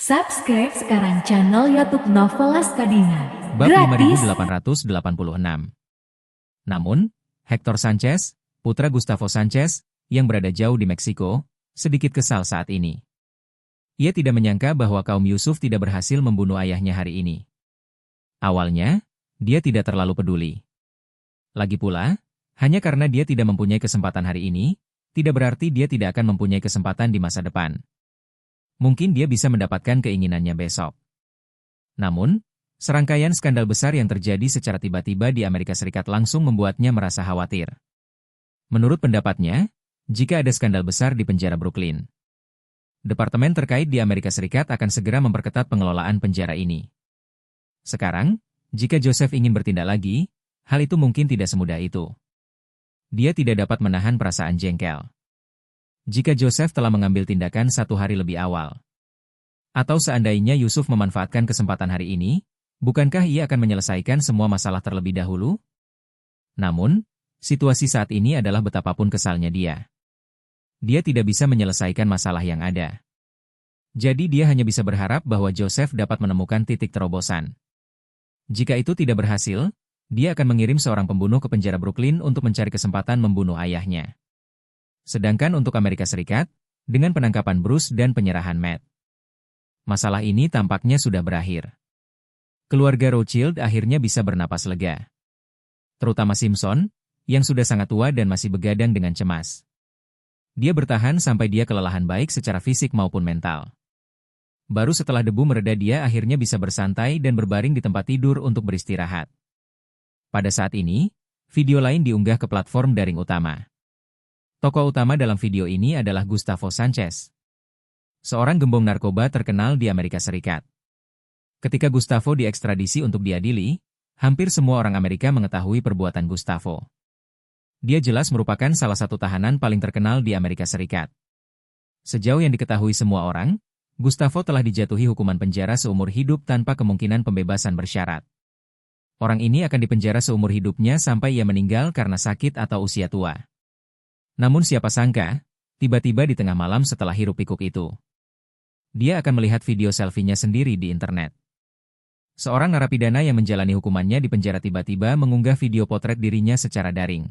Subscribe sekarang channel YouTube Novelas Kadina. Bab Gratis. 5886. Namun, Hector Sanchez, putra Gustavo Sanchez, yang berada jauh di Meksiko, sedikit kesal saat ini. Ia tidak menyangka bahwa kaum Yusuf tidak berhasil membunuh ayahnya hari ini. Awalnya, dia tidak terlalu peduli. Lagi pula, hanya karena dia tidak mempunyai kesempatan hari ini, tidak berarti dia tidak akan mempunyai kesempatan di masa depan. Mungkin dia bisa mendapatkan keinginannya besok. Namun, serangkaian skandal besar yang terjadi secara tiba-tiba di Amerika Serikat langsung membuatnya merasa khawatir. Menurut pendapatnya, jika ada skandal besar di penjara Brooklyn, departemen terkait di Amerika Serikat akan segera memperketat pengelolaan penjara ini. Sekarang, jika Joseph ingin bertindak lagi, hal itu mungkin tidak semudah itu. Dia tidak dapat menahan perasaan jengkel. Jika Joseph telah mengambil tindakan 1 hari lebih awal, atau seandainya Yusuf memanfaatkan kesempatan hari ini, bukankah ia akan menyelesaikan semua masalah terlebih dahulu? Namun, situasi saat ini adalah betapapun kesalnya dia. Dia tidak bisa menyelesaikan masalah yang ada. Jadi dia hanya bisa berharap bahwa Joseph dapat menemukan titik terobosan. Jika itu tidak berhasil, dia akan mengirim seorang pembunuh ke penjara Brooklyn untuk mencari kesempatan membunuh ayahnya. Sedangkan untuk Amerika Serikat, dengan penangkapan Bruce dan penyerahan Matt, masalah ini tampaknya sudah berakhir. Keluarga Rothschild akhirnya bisa bernapas lega. Terutama Simpson, yang sudah sangat tua dan masih begadang dengan cemas. Dia bertahan sampai dia kelelahan baik secara fisik maupun mental. Baru setelah debu mereda dia akhirnya bisa bersantai dan berbaring di tempat tidur untuk beristirahat. Pada saat ini, video lain diunggah ke platform daring utama. Tokoh utama dalam video ini adalah Gustavo Sanchez, seorang gembong narkoba terkenal di Amerika Serikat. Ketika Gustavo diekstradisi untuk diadili, hampir semua orang Amerika mengetahui perbuatan Gustavo. Dia jelas merupakan salah satu tahanan paling terkenal di Amerika Serikat. Sejauh yang diketahui semua orang, Gustavo telah dijatuhi hukuman penjara seumur hidup tanpa kemungkinan pembebasan bersyarat. Orang ini akan dipenjara seumur hidupnya sampai ia meninggal karena sakit atau usia tua. Namun siapa sangka, tiba-tiba di tengah malam setelah hiruk-pikuk itu, dia akan melihat video selfie-nya sendiri di internet. Seorang narapidana yang menjalani hukumannya di penjara tiba-tiba mengunggah video potret dirinya secara daring.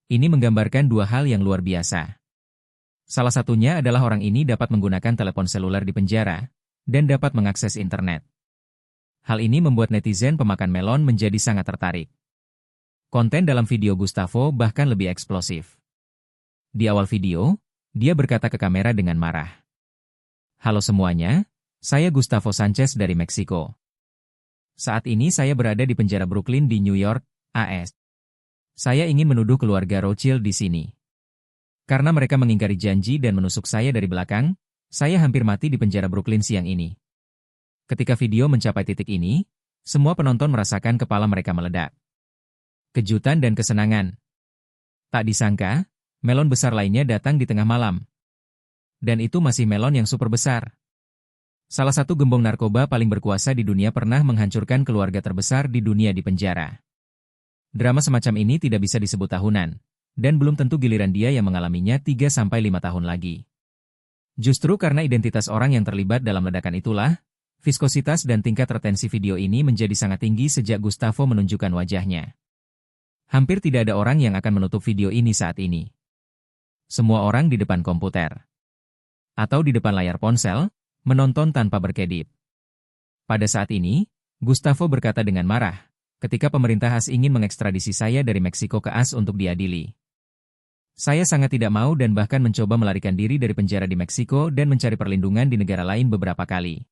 Ini menggambarkan dua hal yang luar biasa. Salah satunya adalah orang ini dapat menggunakan telepon seluler di penjara, dan dapat mengakses internet. Hal ini membuat netizen pemakan melon menjadi sangat tertarik. Konten dalam video Gustavo bahkan lebih eksplosif. Di awal video, dia berkata ke kamera dengan marah. "Halo semuanya, saya Gustavo Sanchez dari Meksiko. Saat ini saya berada di penjara Brooklyn di New York, AS. Saya ingin menuduh keluarga Rothschild di sini. Karena mereka mengingkari janji dan menusuk saya dari belakang, saya hampir mati di penjara Brooklyn siang ini." Ketika video mencapai titik ini, semua penonton merasakan kepala mereka meledak. Kejutan dan kesenangan. Tak disangka, melon besar lainnya datang di tengah malam. Dan itu masih melon yang super besar. Salah satu gembong narkoba paling berkuasa di dunia pernah menghancurkan keluarga terbesar di dunia di penjara. Drama semacam ini tidak bisa disebut tahunan, dan belum tentu giliran dia yang mengalaminya 3-5 tahun lagi. Justru karena identitas orang yang terlibat dalam ledakan itulah, viskositas dan tingkat retensi video ini menjadi sangat tinggi sejak Gustavo menunjukkan wajahnya. Hampir tidak ada orang yang akan menutup video ini saat ini. Semua orang di depan komputer atau di depan layar ponsel, menonton tanpa berkedip. Pada saat ini, Gustavo berkata dengan marah, ketika pemerintah AS ingin mengekstradisi saya dari Meksiko ke AS untuk diadili. Saya sangat tidak mau dan bahkan mencoba melarikan diri dari penjara di Meksiko dan mencari perlindungan di negara lain beberapa kali.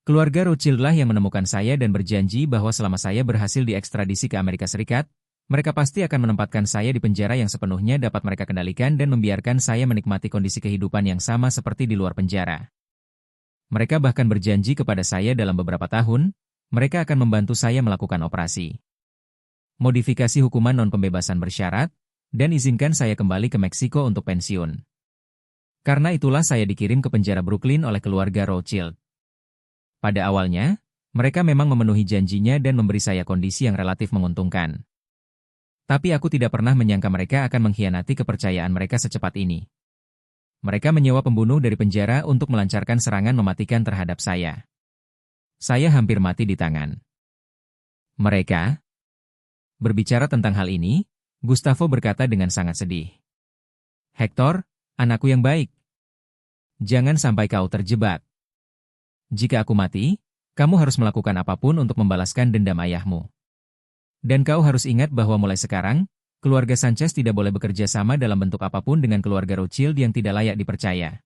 Keluarga Rothschild-lah yang menemukan saya dan berjanji bahwa selama saya berhasil diekstradisi ke Amerika Serikat, mereka pasti akan menempatkan saya di penjara yang sepenuhnya dapat mereka kendalikan dan membiarkan saya menikmati kondisi kehidupan yang sama seperti di luar penjara. Mereka bahkan berjanji kepada saya dalam beberapa tahun, mereka akan membantu saya melakukan operasi modifikasi hukuman non-pembebasan bersyarat, dan izinkan saya kembali ke Meksiko untuk pensiun. Karena itulah saya dikirim ke penjara Brooklyn oleh keluarga Rothschild. Pada awalnya, mereka memang memenuhi janjinya dan memberi saya kondisi yang relatif menguntungkan. Tapi aku tidak pernah menyangka mereka akan mengkhianati kepercayaan mereka secepat ini. Mereka menyewa pembunuh dari penjara untuk melancarkan serangan mematikan terhadap saya. Saya hampir mati di tangan mereka. Berbicara tentang hal ini, Gustavo berkata dengan sangat sedih. Hector, anakku yang baik. Jangan sampai kau terjebak. Jika aku mati, kamu harus melakukan apapun untuk membalaskan dendam ayahmu. Dan kau harus ingat bahwa mulai sekarang, keluarga Sanchez tidak boleh bekerja sama dalam bentuk apapun dengan keluarga Rothschild yang tidak layak dipercaya.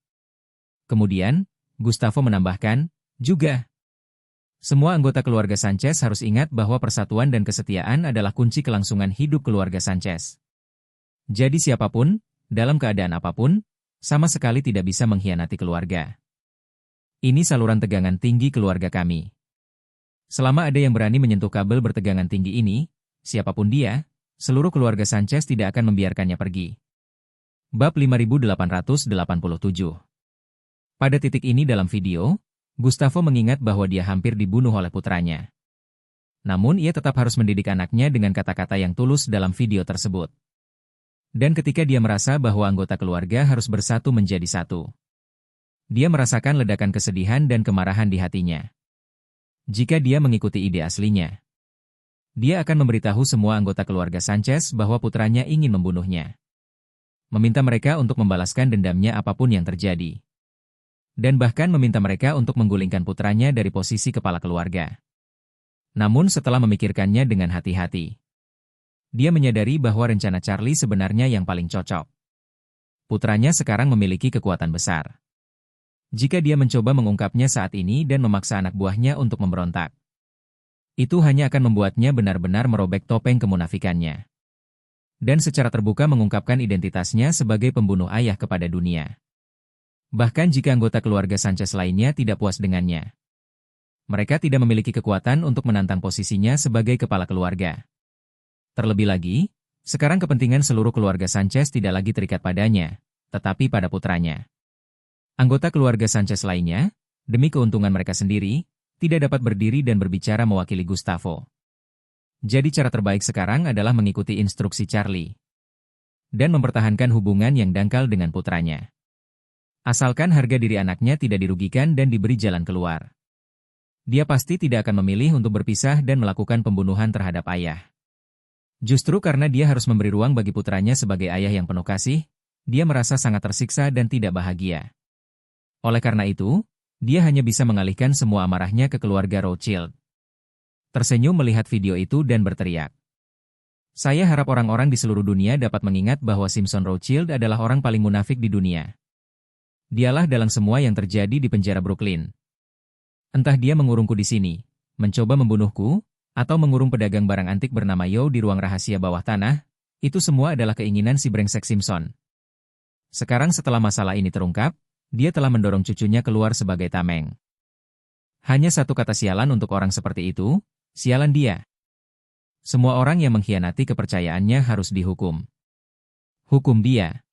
Kemudian, Gustavo menambahkan, juga, semua anggota keluarga Sanchez harus ingat bahwa persatuan dan kesetiaan adalah kunci kelangsungan hidup keluarga Sanchez. Jadi siapapun, dalam keadaan apapun, sama sekali tidak bisa mengkhianati keluarga. Ini saluran tegangan tinggi keluarga kami. Selama ada yang berani menyentuh kabel bertegangan tinggi ini, siapapun dia, seluruh keluarga Sanchez tidak akan membiarkannya pergi. Bab 5887. Pada titik ini dalam video, Gustavo mengingat bahwa dia hampir dibunuh oleh putranya. Namun ia tetap harus mendidik anaknya dengan kata-kata yang tulus dalam video tersebut. Dan ketika dia merasa bahwa anggota keluarga harus bersatu menjadi satu, dia merasakan ledakan kesedihan dan kemarahan di hatinya. Jika dia mengikuti ide aslinya, dia akan memberitahu semua anggota keluarga Sanchez bahwa putranya ingin membunuhnya. Meminta mereka untuk membalaskan dendamnya apapun yang terjadi. Dan bahkan meminta mereka untuk menggulingkan putranya dari posisi kepala keluarga. Namun setelah memikirkannya dengan hati-hati, dia menyadari bahwa rencana Charlie sebenarnya yang paling cocok. Putranya sekarang memiliki kekuatan besar. Jika dia mencoba mengungkapnya saat ini dan memaksa anak buahnya untuk memberontak, itu hanya akan membuatnya benar-benar merobek topeng kemunafikannya. Dan secara terbuka mengungkapkan identitasnya sebagai pembunuh ayah kepada dunia. Bahkan jika anggota keluarga Sanchez lainnya tidak puas dengannya, mereka tidak memiliki kekuatan untuk menantang posisinya sebagai kepala keluarga. Terlebih lagi, sekarang kepentingan seluruh keluarga Sanchez tidak lagi terikat padanya, tetapi pada putranya. Anggota keluarga Sanchez lainnya, demi keuntungan mereka sendiri, tidak dapat berdiri dan berbicara mewakili Gustavo. Jadi cara terbaik sekarang adalah mengikuti instruksi Charlie dan mempertahankan hubungan yang dangkal dengan putranya. Asalkan harga diri anaknya tidak dirugikan dan diberi jalan keluar. Dia pasti tidak akan memilih untuk berpisah dan melakukan pembunuhan terhadap ayah. Justru karena dia harus memberi ruang bagi putranya sebagai ayah yang penuh kasih, dia merasa sangat tersiksa dan tidak bahagia. Oleh karena itu, dia hanya bisa mengalihkan semua amarahnya ke keluarga Rothschild. Tersenyum melihat video itu dan berteriak. Saya harap orang-orang di seluruh dunia dapat mengingat bahwa Simpson Rothschild adalah orang paling munafik di dunia. Dialah dalam semua yang terjadi di penjara Brooklyn. Entah dia mengurungku di sini, mencoba membunuhku, atau mengurung pedagang barang antik bernama Yo di ruang rahasia bawah tanah, itu semua adalah keinginan si brengsek Simpson. Sekarang setelah masalah ini terungkap, dia telah mendorong cucunya keluar sebagai tameng. Hanya satu kata sialan untuk orang seperti itu, sialan dia. Semua orang yang mengkhianati kepercayaannya harus dihukum. Hukum dia.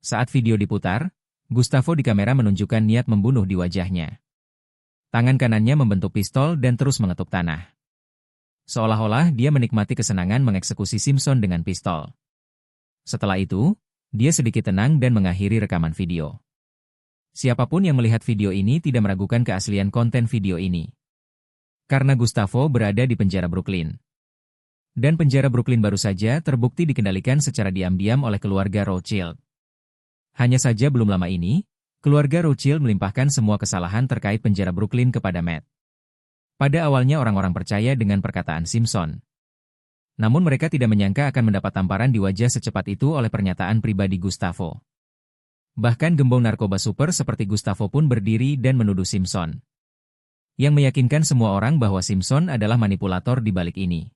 Saat video diputar, Gustavo di kamera menunjukkan niat membunuh di wajahnya. Tangan kanannya membentuk pistol dan terus mengetuk tanah. Seolah-olah dia menikmati kesenangan mengeksekusi Simpson dengan pistol. Setelah itu, dia sedikit tenang dan mengakhiri rekaman video. Siapapun yang melihat video ini tidak meragukan keaslian konten video ini. Karena Gustavo berada di penjara Brooklyn. Dan penjara Brooklyn baru saja terbukti dikendalikan secara diam-diam oleh keluarga Rothschild. Hanya saja belum lama ini, keluarga Rothschild melimpahkan semua kesalahan terkait penjara Brooklyn kepada Matt. Pada awalnya orang-orang percaya dengan perkataan Simpson. Namun mereka tidak menyangka akan mendapat tamparan di wajah secepat itu oleh pernyataan pribadi Gustavo. Bahkan gembong narkoba super seperti Gustavo pun berdiri dan menuduh Simpson. Yang meyakinkan semua orang bahwa Simpson adalah manipulator di balik ini.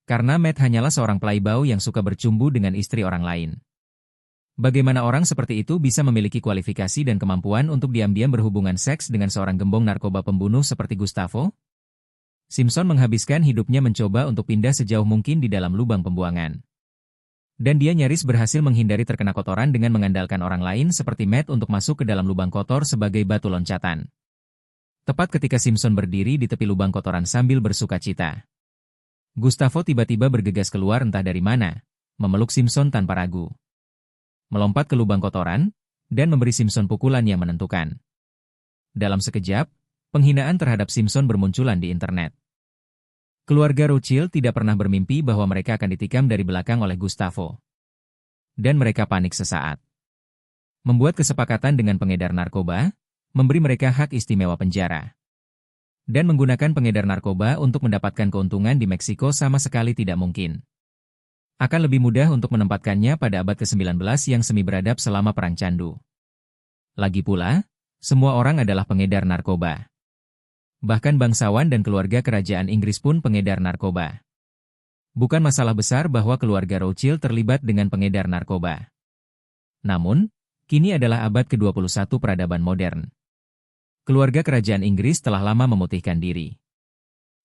Karena Matt hanyalah seorang playboy yang suka bercumbu dengan istri orang lain. Bagaimana orang seperti itu bisa memiliki kualifikasi dan kemampuan untuk diam-diam berhubungan seks dengan seorang gembong narkoba pembunuh seperti Gustavo? Simpson menghabiskan hidupnya mencoba untuk pindah sejauh mungkin di dalam lubang pembuangan. Dan dia nyaris berhasil menghindari terkena kotoran dengan mengandalkan orang lain seperti Matt untuk masuk ke dalam lubang kotor sebagai batu loncatan. Tepat ketika Simpson berdiri di tepi lubang kotoran sambil bersuka cita, Gustavo tiba-tiba bergegas keluar entah dari mana, memeluk Simpson tanpa ragu. Melompat ke lubang kotoran, dan memberi Simpson pukulan yang menentukan. Dalam sekejap, penghinaan terhadap Simpson bermunculan di internet. Keluarga Rothschild tidak pernah bermimpi bahwa mereka akan ditikam dari belakang oleh Gustavo. Dan mereka panik sesaat. Membuat kesepakatan dengan pengedar narkoba, memberi mereka hak istimewa penjara. Dan menggunakan pengedar narkoba untuk mendapatkan keuntungan di Meksiko sama sekali tidak mungkin. Akan lebih mudah untuk menempatkannya pada abad ke-19 yang semi beradab selama Perang Candu. Lagi pula, semua orang adalah pengedar narkoba. Bahkan bangsawan dan keluarga kerajaan Inggris pun pengedar narkoba. Bukan masalah besar bahwa keluarga Rothschild terlibat dengan pengedar narkoba. Namun, kini adalah abad ke-21 peradaban modern. Keluarga kerajaan Inggris telah lama memutihkan diri.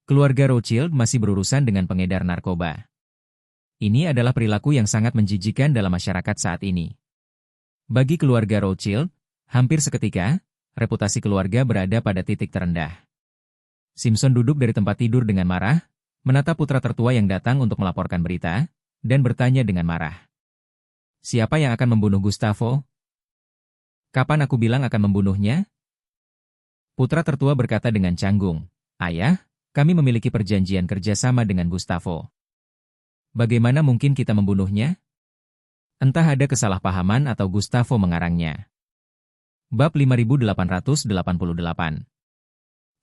Keluarga Rothschild masih berurusan dengan pengedar narkoba. Ini adalah perilaku yang sangat menjijikan dalam masyarakat saat ini. Bagi keluarga Rothschild, hampir seketika, reputasi keluarga berada pada titik terendah. Simpson duduk dari tempat tidur dengan marah, menatap putra tertua yang datang untuk melaporkan berita, dan bertanya dengan marah. Siapa yang akan membunuh Gustavo? Kapan aku bilang akan membunuhnya? Putra tertua berkata dengan canggung, Ayah, kami memiliki perjanjian kerjasama dengan Gustavo. Bagaimana mungkin kita membunuhnya? Entah ada kesalahpahaman atau Gustavo mengarangnya. Bab 5888.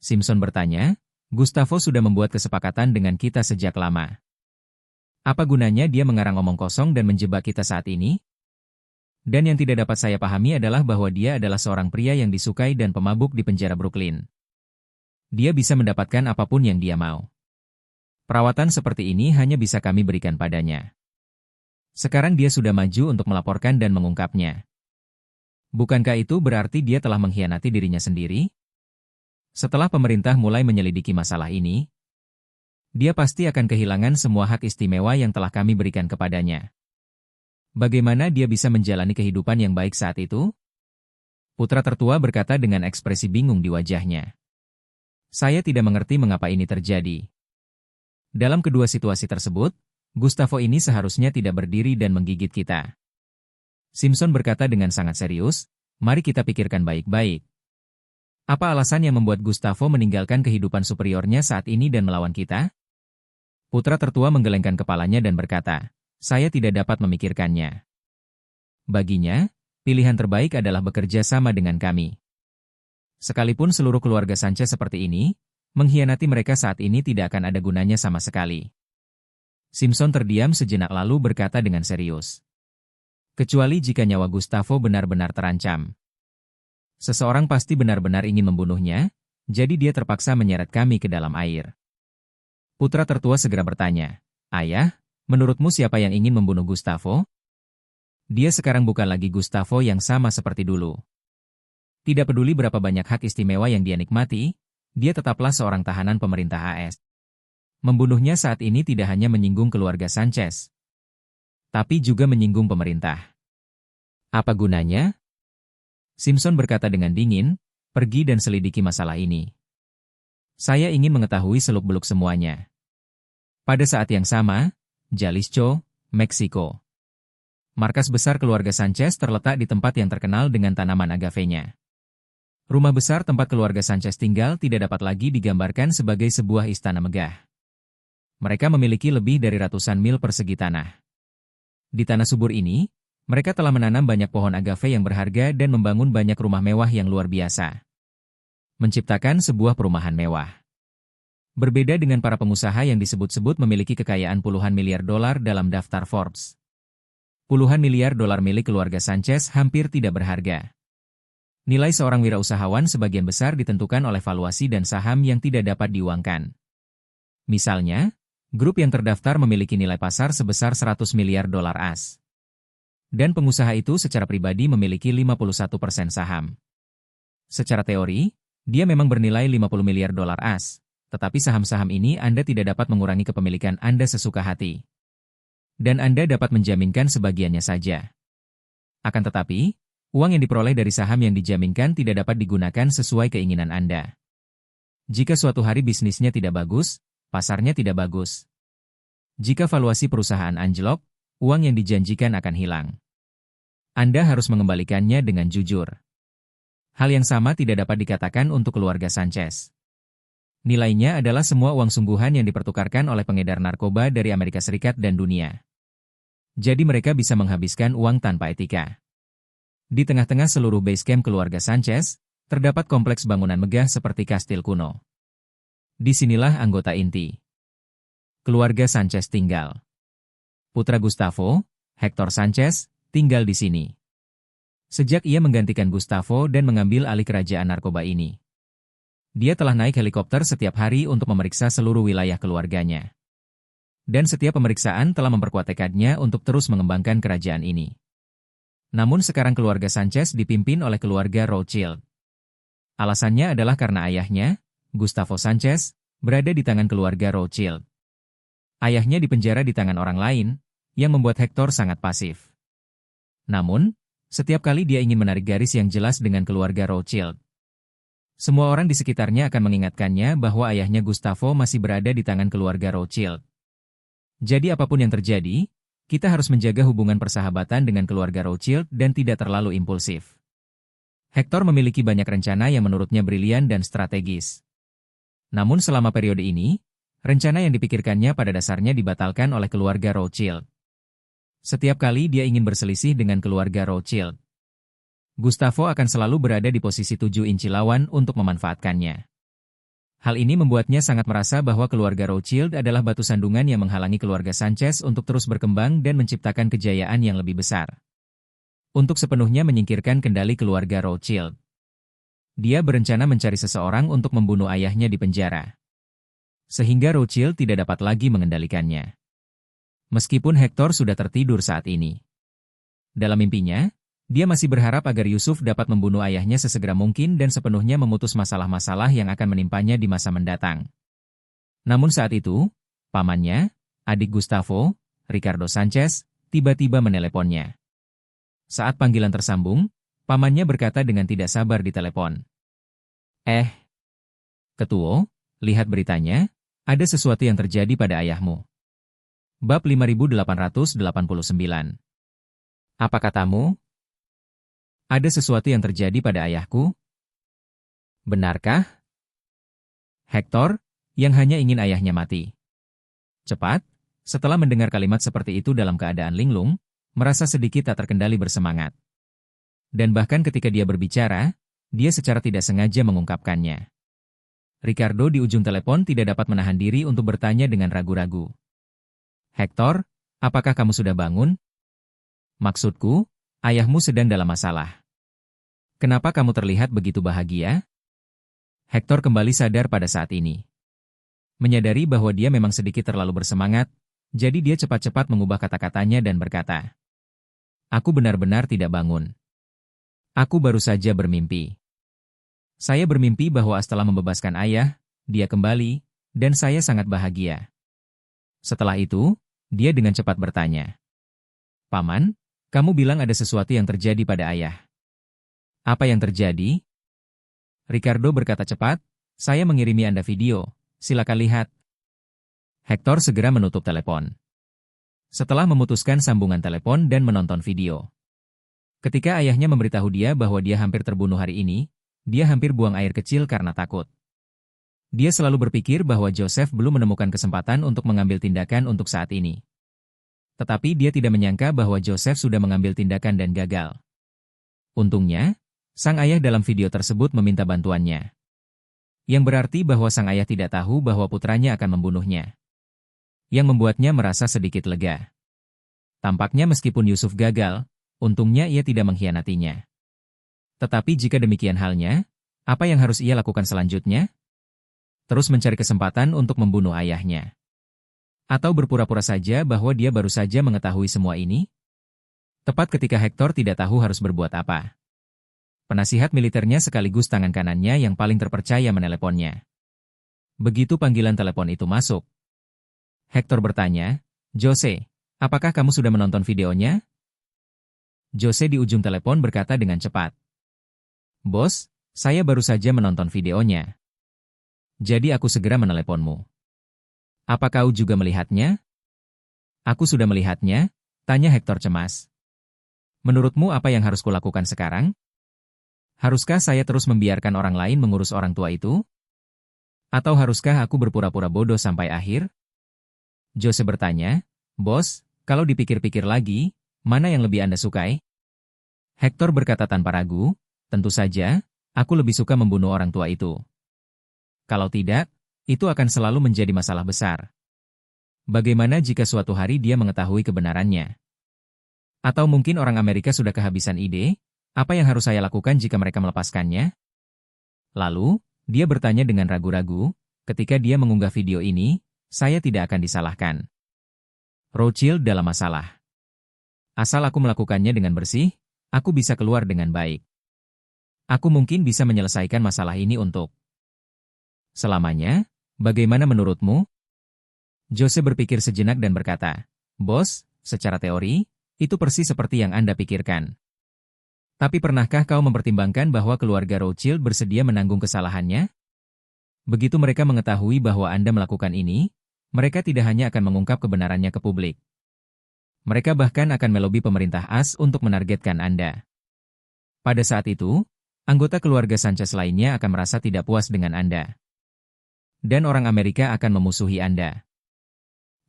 Simpson bertanya, Gustavo sudah membuat kesepakatan dengan kita sejak lama. Apa gunanya dia mengarang omong kosong dan menjebak kita saat ini? Dan yang tidak dapat saya pahami adalah bahwa dia adalah seorang pria yang disukai dan pemabuk di penjara Brooklyn. Dia bisa mendapatkan apapun yang dia mau. Perawatan seperti ini hanya bisa kami berikan padanya. Sekarang dia sudah maju untuk melaporkan dan mengungkapnya. Bukankah itu berarti dia telah mengkhianati dirinya sendiri? Setelah pemerintah mulai menyelidiki masalah ini, dia pasti akan kehilangan semua hak istimewa yang telah kami berikan kepadanya. Bagaimana dia bisa menjalani kehidupan yang baik saat itu? Putra tertua berkata dengan ekspresi bingung di wajahnya. Saya tidak mengerti mengapa ini terjadi. Dalam kedua situasi tersebut, Gustavo ini seharusnya tidak berdiri dan menggigit kita. Simpson berkata dengan sangat serius, mari kita pikirkan baik-baik. Apa alasan yang membuat Gustavo meninggalkan kehidupan superiornya saat ini dan melawan kita? Putra tertua menggelengkan kepalanya dan berkata, saya tidak dapat memikirkannya. Baginya, pilihan terbaik adalah bekerja sama dengan kami. Sekalipun seluruh keluarga Sanchez seperti ini, mengkhianati mereka saat ini tidak akan ada gunanya sama sekali. Simpson terdiam sejenak lalu berkata dengan serius. Kecuali jika nyawa Gustavo benar-benar terancam. Seseorang pasti benar-benar ingin membunuhnya, jadi dia terpaksa menyeret kami ke dalam air. Putra tertua segera bertanya, Ayah, menurutmu siapa yang ingin membunuh Gustavo? Dia sekarang bukan lagi Gustavo yang sama seperti dulu. Tidak peduli berapa banyak hak istimewa yang dia nikmati, dia tetaplah seorang tahanan pemerintah AS. Membunuhnya saat ini tidak hanya menyinggung keluarga Sanchez, tapi juga menyinggung pemerintah. Apa gunanya? Simpson berkata dengan dingin, pergi dan selidiki masalah ini. Saya ingin mengetahui seluk-beluk semuanya. Pada saat yang sama, Jalisco, Meksiko. Markas besar keluarga Sanchez terletak di tempat yang terkenal dengan tanaman agavenya. Rumah besar tempat keluarga Sanchez tinggal tidak dapat lagi digambarkan sebagai sebuah istana megah. Mereka memiliki lebih dari ratusan mil persegi tanah. Di tanah subur ini, mereka telah menanam banyak pohon agave yang berharga dan membangun banyak rumah mewah yang luar biasa. Menciptakan sebuah perumahan mewah. Berbeda dengan para pengusaha yang disebut-sebut memiliki kekayaan puluhan miliar dolar dalam daftar Forbes. Puluhan miliar dolar milik keluarga Sanchez hampir tidak berharga. Nilai seorang wirausahawan sebagian besar ditentukan oleh valuasi dan saham yang tidak dapat diuangkan. Misalnya, grup yang terdaftar memiliki nilai pasar sebesar 100 miliar dolar AS. Dan pengusaha itu secara pribadi memiliki 51% saham. Secara teori, dia memang bernilai 50 miliar dolar AS. Tetapi saham-saham ini Anda tidak dapat mengurangi kepemilikan Anda sesuka hati. Dan Anda dapat menjaminkan sebagiannya saja. Akan tetapi, uang yang diperoleh dari saham yang dijaminkan tidak dapat digunakan sesuai keinginan Anda. Jika suatu hari bisnisnya tidak bagus, pasarnya tidak bagus. Jika valuasi perusahaan anjlok, uang yang dijanjikan akan hilang. Anda harus mengembalikannya dengan jujur. Hal yang sama tidak dapat dikatakan untuk keluarga Sanchez. Nilainya adalah semua uang sungguhan yang dipertukarkan oleh pengedar narkoba dari Amerika Serikat dan dunia. Jadi mereka bisa menghabiskan uang tanpa etika. Di tengah-tengah seluruh base camp keluarga Sanchez, terdapat kompleks bangunan megah seperti kastil kuno. Disinilah anggota inti. Keluarga Sanchez tinggal. Putra Gustavo, Hector Sanchez, tinggal di sini. Sejak ia menggantikan Gustavo dan mengambil alih kerajaan narkoba ini. Dia telah naik helikopter setiap hari untuk memeriksa seluruh wilayah keluarganya. Dan setiap pemeriksaan telah memperkuat tekadnya untuk terus mengembangkan kerajaan ini. Namun sekarang keluarga Sanchez dipimpin oleh keluarga Rothschild. Alasannya adalah karena ayahnya, Gustavo Sanchez, berada di tangan keluarga Rothschild. Ayahnya dipenjara di tangan orang lain, yang membuat Hector sangat pasif. Namun, setiap kali dia ingin menarik garis yang jelas dengan keluarga Rothschild, semua orang di sekitarnya akan mengingatkannya bahwa ayahnya Gustavo masih berada di tangan keluarga Rothschild. Jadi apapun yang terjadi, kita harus menjaga hubungan persahabatan dengan keluarga Rothschild dan tidak terlalu impulsif. Hector memiliki banyak rencana yang menurutnya brilian dan strategis. Namun selama periode ini, rencana yang dipikirkannya pada dasarnya dibatalkan oleh keluarga Rothschild. Setiap kali dia ingin berselisih dengan keluarga Rothschild, Gustavo akan selalu berada di posisi 7 inci lawan untuk memanfaatkannya. Hal ini membuatnya sangat merasa bahwa keluarga Rothschild adalah batu sandungan yang menghalangi keluarga Sanchez untuk terus berkembang dan menciptakan kejayaan yang lebih besar. Untuk sepenuhnya menyingkirkan kendali keluarga Rothschild, dia berencana mencari seseorang untuk membunuh ayahnya di penjara, sehingga Rothschild tidak dapat lagi mengendalikannya. Meskipun Hector sudah tertidur saat ini. Dalam mimpinya, dia masih berharap agar Yusuf dapat membunuh ayahnya sesegera mungkin dan sepenuhnya memutus masalah-masalah yang akan menimpanya di masa mendatang. Namun saat itu, pamannya, adik Gustavo, Ricardo Sanchez, tiba-tiba meneleponnya. Saat panggilan tersambung, pamannya berkata dengan tidak sabar di telepon. Ketuo, lihat beritanya, ada sesuatu yang terjadi pada ayahmu. Bab 5889. Apa katamu? Ada sesuatu yang terjadi pada ayahku? Benarkah? Hector, yang hanya ingin ayahnya mati. Cepat, setelah mendengar kalimat seperti itu dalam keadaan linglung, merasa sedikit tak terkendali bersemangat. Dan bahkan ketika dia berbicara, dia secara tidak sengaja mengungkapkannya. Ricardo di ujung telepon tidak dapat menahan diri untuk bertanya dengan ragu-ragu. Hector, apakah kamu sudah bangun? Maksudku, ayahmu sedang dalam masalah. Kenapa kamu terlihat begitu bahagia? Hector kembali sadar pada saat ini. Menyadari bahwa dia memang sedikit terlalu bersemangat, jadi dia cepat-cepat mengubah kata-katanya dan berkata, "Aku benar-benar tidak bangun. Aku baru saja bermimpi. Saya bermimpi bahwa setelah membebaskan ayah, dia kembali, dan saya sangat bahagia." Setelah itu, dia dengan cepat bertanya, "Paman, kamu bilang ada sesuatu yang terjadi pada ayah. Apa yang terjadi?" Ricardo berkata cepat, "Saya mengirimi Anda video, silakan lihat." Hector segera menutup telepon. Setelah memutuskan sambungan telepon dan menonton video. Ketika ayahnya memberitahu dia bahwa dia hampir terbunuh hari ini, dia hampir buang air kecil karena takut. Dia selalu berpikir bahwa Joseph belum menemukan kesempatan untuk mengambil tindakan untuk saat ini. Tetapi dia tidak menyangka bahwa Joseph sudah mengambil tindakan dan gagal. Untungnya, sang ayah dalam video tersebut meminta bantuannya. Yang berarti bahwa sang ayah tidak tahu bahwa putranya akan membunuhnya. Yang membuatnya merasa sedikit lega. Tampaknya meskipun Yusuf gagal, untungnya ia tidak mengkhianatinya. Tetapi jika demikian halnya, apa yang harus ia lakukan selanjutnya? Terus mencari kesempatan untuk membunuh ayahnya. Atau berpura-pura saja bahwa dia baru saja mengetahui semua ini? Tepat ketika Hector tidak tahu harus berbuat apa. Penasihat militernya sekaligus tangan kanannya yang paling terpercaya meneleponnya. Begitu panggilan telepon itu masuk, Hector bertanya, "Jose, apakah kamu sudah menonton videonya?" Jose di ujung telepon berkata dengan cepat, "Bos, saya baru saja menonton videonya. Jadi aku segera meneleponmu." "Apa kau juga melihatnya?" "Aku sudah melihatnya," tanya Hector cemas. Menurutmu apa yang harus kulakukan sekarang? Haruskah saya terus membiarkan orang lain mengurus orang tua itu? Atau haruskah aku berpura-pura bodoh sampai akhir? Jose bertanya, Bos, kalau dipikir-pikir lagi, mana yang lebih Anda sukai? Hector berkata tanpa ragu, tentu saja, aku lebih suka membunuh orang tua itu. Kalau tidak, itu akan selalu menjadi masalah besar. Bagaimana jika suatu hari dia mengetahui kebenarannya? Atau mungkin orang Amerika sudah kehabisan ide, apa yang harus saya lakukan jika mereka melepaskannya? Lalu, dia bertanya dengan ragu-ragu, ketika dia mengunggah video ini, saya tidak akan disalahkan. Rothschild dalam masalah. Asal aku melakukannya dengan bersih, aku bisa keluar dengan baik. Aku mungkin bisa menyelesaikan masalah ini untuk selamanya. Bagaimana menurutmu? Jose berpikir sejenak dan berkata, Bos, secara teori, itu persis seperti yang Anda pikirkan. Tapi pernahkah kau mempertimbangkan bahwa keluarga Rothschild bersedia menanggung kesalahannya? Begitu mereka mengetahui bahwa Anda melakukan ini, mereka tidak hanya akan mengungkap kebenarannya ke publik. Mereka bahkan akan melobi pemerintah AS untuk menargetkan Anda. Pada saat itu, anggota keluarga Sanchez lainnya akan merasa tidak puas dengan Anda. Dan orang Amerika akan memusuhi Anda.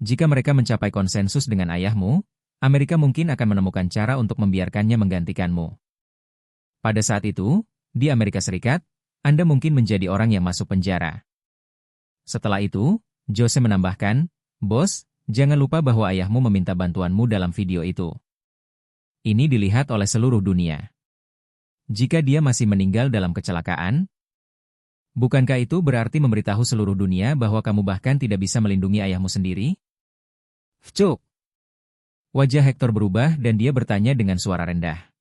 Jika mereka mencapai konsensus dengan ayahmu, Amerika mungkin akan menemukan cara untuk membiarkannya menggantikanmu. Pada saat itu, di Amerika Serikat, Anda mungkin menjadi orang yang masuk penjara. Setelah itu, Jose menambahkan, Bos, jangan lupa bahwa ayahmu meminta bantuanmu dalam video itu. Ini dilihat oleh seluruh dunia. Jika dia masih meninggal dalam kecelakaan, bukankah itu berarti memberitahu seluruh dunia bahwa kamu bahkan tidak bisa melindungi ayahmu sendiri? Cuk! Wajah Hector berubah dan dia bertanya dengan suara rendah.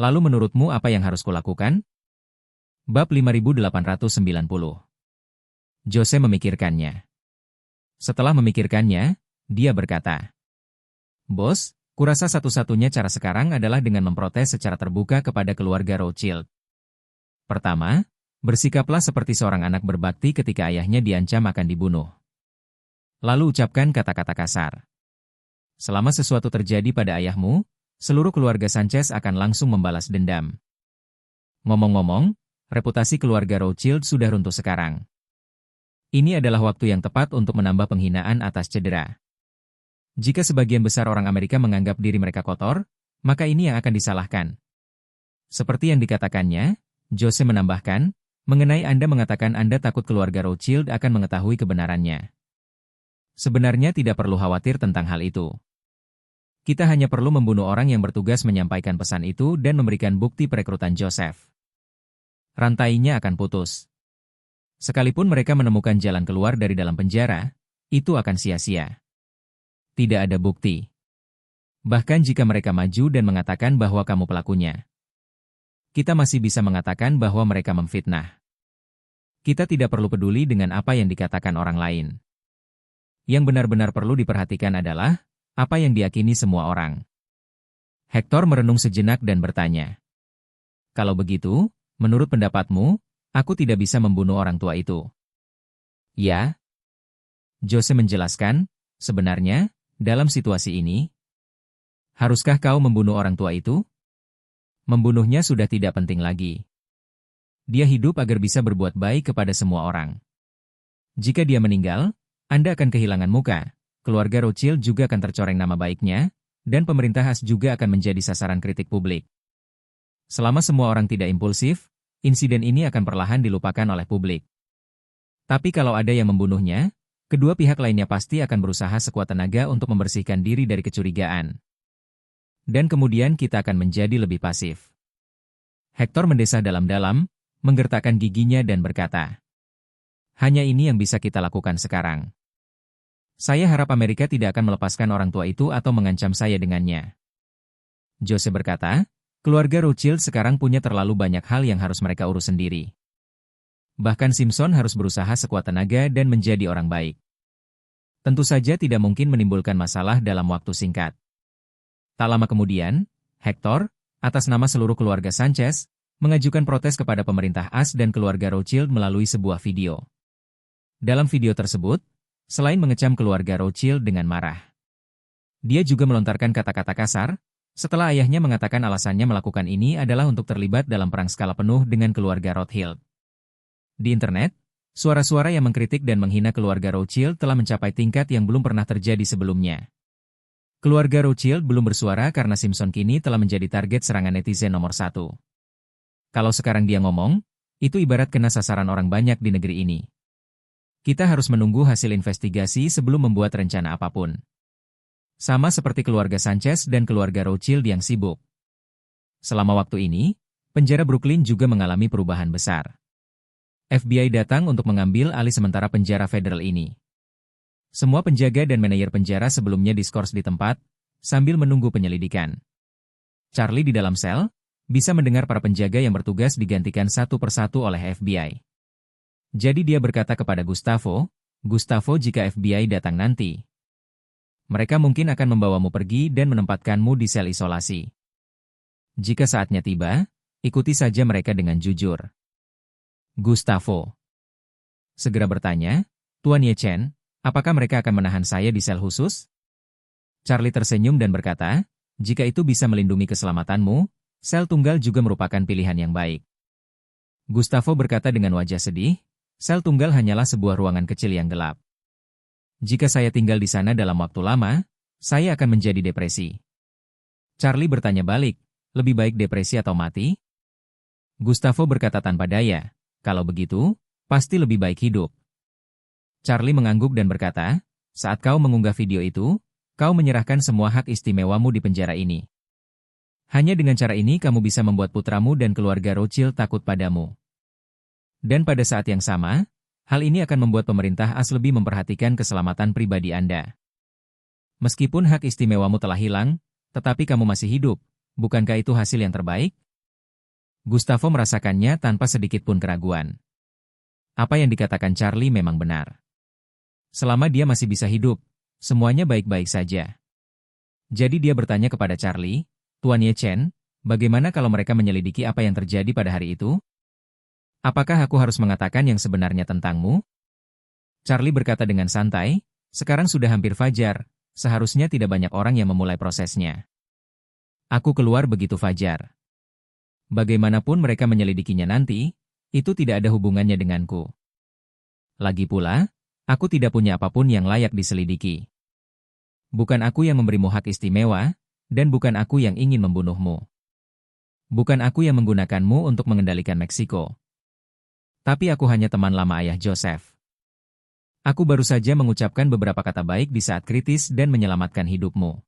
Lalu menurutmu apa yang harus kulakukan? Bab 5890. Jose memikirkannya. Setelah memikirkannya, dia berkata, Bos, kurasa satu-satunya cara sekarang adalah dengan memprotes secara terbuka kepada keluarga Rothschild. Pertama, bersikaplah seperti seorang anak berbakti ketika ayahnya diancam akan dibunuh. Lalu ucapkan kata-kata kasar. Selama sesuatu terjadi pada ayahmu, seluruh keluarga Sanchez akan langsung membalas dendam. Ngomong-ngomong, reputasi keluarga Rothschild sudah runtuh sekarang. Ini adalah waktu yang tepat untuk menambah penghinaan atas cedera. Jika sebagian besar orang Amerika menganggap diri mereka kotor, maka ini yang akan disalahkan. Seperti yang dikatakannya, Jose menambahkan, mengenai Anda mengatakan Anda takut keluarga Rothschild akan mengetahui kebenarannya. Sebenarnya tidak perlu khawatir tentang hal itu. Kita hanya perlu membunuh orang yang bertugas menyampaikan pesan itu dan memberikan bukti perekrutan Joseph. Rantainya akan putus. Sekalipun mereka menemukan jalan keluar dari dalam penjara, itu akan sia-sia. Tidak ada bukti. Bahkan jika mereka maju dan mengatakan bahwa kamu pelakunya, kita masih bisa mengatakan bahwa mereka memfitnah. Kita tidak perlu peduli dengan apa yang dikatakan orang lain. Yang benar-benar perlu diperhatikan adalah apa yang diyakini semua orang. Hector merenung sejenak dan bertanya, kalau begitu, menurut pendapatmu, aku tidak bisa membunuh orang tua itu. Ya? Jose menjelaskan, sebenarnya, dalam situasi ini, haruskah kau membunuh orang tua itu? Membunuhnya sudah tidak penting lagi. Dia hidup agar bisa berbuat baik kepada semua orang. Jika dia meninggal, Anda akan kehilangan muka, keluarga Rothschild juga akan tercoreng nama baiknya, dan pemerintah AS juga akan menjadi sasaran kritik publik. Selama semua orang tidak impulsif, insiden ini akan perlahan dilupakan oleh publik. Tapi kalau ada yang membunuhnya, kedua pihak lainnya pasti akan berusaha sekuat tenaga untuk membersihkan diri dari kecurigaan. Dan kemudian kita akan menjadi lebih pasif. Hector mendesah dalam-dalam, menggertakkan giginya dan berkata, hanya ini yang bisa kita lakukan sekarang. Saya harap Amerika tidak akan melepaskan orang tua itu atau mengancam saya dengannya. Jose berkata, keluarga Rothschild sekarang punya terlalu banyak hal yang harus mereka urus sendiri. Bahkan Simpson harus berusaha sekuat tenaga dan menjadi orang baik. Tentu saja tidak mungkin menimbulkan masalah dalam waktu singkat. Tak lama kemudian, Hector, atas nama seluruh keluarga Sanchez, mengajukan protes kepada pemerintah AS dan keluarga Rothschild melalui sebuah video. Dalam video tersebut, selain mengecam keluarga Rothschild dengan marah, dia juga melontarkan kata-kata kasar, Setelah ayahnya mengatakan alasannya melakukan ini adalah untuk terlibat dalam perang skala penuh dengan keluarga Rothschild. Di internet, suara-suara yang mengkritik dan menghina keluarga Rothschild telah mencapai tingkat yang belum pernah terjadi sebelumnya. Keluarga Rothschild belum bersuara karena Simpson kini telah menjadi target serangan netizen nomor 1. Kalau sekarang dia ngomong, itu ibarat kena sasaran orang banyak di negeri ini. Kita harus menunggu hasil investigasi sebelum membuat rencana apapun. Sama seperti keluarga Sanchez dan keluarga Rothschild yang sibuk. Selama waktu ini, penjara Brooklyn juga mengalami perubahan besar. FBI datang untuk mengambil alih sementara penjara federal ini. Semua penjaga dan manajer penjara sebelumnya diskors di tempat, sambil menunggu penyelidikan. Charlie di dalam sel, bisa mendengar para penjaga yang bertugas digantikan satu persatu oleh FBI. Jadi dia berkata kepada Gustavo, jika FBI datang nanti, mereka mungkin akan membawamu pergi dan menempatkanmu di sel isolasi. Jika saatnya tiba, ikuti saja mereka dengan jujur. Gustavo segera bertanya, Tuan Ye Chen, apakah mereka akan menahan saya di sel khusus? Charlie tersenyum dan berkata, jika itu bisa melindungi keselamatanmu, sel tunggal juga merupakan pilihan yang baik. Gustavo berkata dengan wajah sedih, sel tunggal hanyalah sebuah ruangan kecil yang gelap. Jika saya tinggal di sana dalam waktu lama, saya akan menjadi depresi. Charlie bertanya balik, lebih baik depresi atau mati? Gustavo berkata tanpa daya, kalau begitu, pasti lebih baik hidup. Charlie mengangguk dan berkata, saat kau mengunggah video itu, kau menyerahkan semua hak istimewamu di penjara ini. Hanya dengan cara ini kamu bisa membuat putramu dan keluarga Rothschild takut padamu. Dan pada saat yang sama, hal ini akan membuat pemerintah AS lebih memperhatikan keselamatan pribadi Anda. Meskipun hak istimewamu telah hilang, tetapi kamu masih hidup, bukankah itu hasil yang terbaik? Gustavo merasakannya tanpa sedikit pun keraguan. Apa yang dikatakan Charlie memang benar. Selama dia masih bisa hidup, semuanya baik-baik saja. Jadi dia bertanya kepada Charlie, Tuan Ye Chen, bagaimana kalau mereka menyelidiki apa yang terjadi pada hari itu? Apakah aku harus mengatakan yang sebenarnya tentangmu? Charlie berkata dengan santai, sekarang sudah hampir fajar, seharusnya tidak banyak orang yang memulai prosesnya. Aku keluar begitu fajar. Bagaimanapun mereka menyelidikinya nanti, itu tidak ada hubungannya denganku. Lagi pula, aku tidak punya apapun yang layak diselidiki. Bukan aku yang memberimu hak istimewa, dan bukan aku yang ingin membunuhmu. Bukan aku yang menggunakanmu untuk mengendalikan Meksiko. Tapi aku hanya teman lama ayah Joseph. Aku baru saja mengucapkan beberapa kata baik di saat kritis dan menyelamatkan hidupmu.